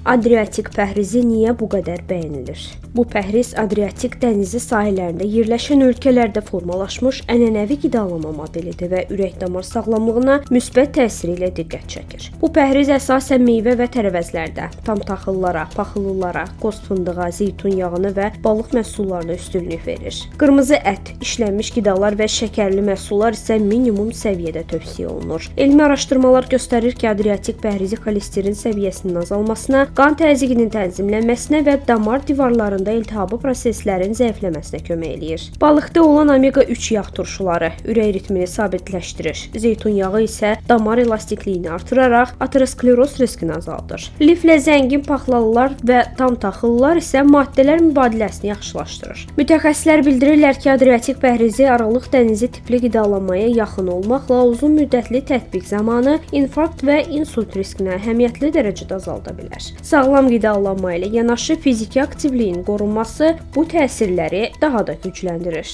Adriatik pəhrizi niyə bu qədər bəyənilir? Bu pəhriz Adriatik dənizi sahillərində yerləşən ölkələrdə formalaşmış ənənəvi qidalanma modelidir və ürək-damar sağlamlığına müsbət təsiri ilə diqqət çəkir. Bu pəhriz əsasən meyvə və tərəvəzlərdə, tam taxıllara, paxıllılara, qoz fındığa, zeytun yağını və balıq məhsullarına üstünlük verir. Qırmızı ət, işlənmiş qidalar və şəkərli məhsullar isə minimum səviyyədə tövsiyə olunur. Elmi araşdırmalar göstərir ki, Adriatik pəhrizi xolesterin səviyyəsinin azalmasına, qan təzyiqinin tənzimlənməsinə və damar divarlarında iltihabi proseslərin zəifləməsinə kömək eləyir. Balıqda olan omega-3 yağ turşuları ürək ritmini sabitləşdirir. Zeytun yağı isə damar elastikliyini artıraraq ateroskleroz riskini azaldır. Liflə zəngin paxlalılar və tam taxıllar isə maddələr mübadiləsini yaxşılaşdırır. Mütəxəssislər bildirirlər ki, Adriatik pəhrizi Aralıq dənizi tipli qidalanmaya yaxın olmaqla uzun müddətli tətbiq zamanı infarkt və insult riskini əhəmiyyətli dərəcədə azalda bilər. Sağlam qidalanma ilə yanaşı fiziki aktivliyin qorunması bu təsirləri daha da gücləndirir.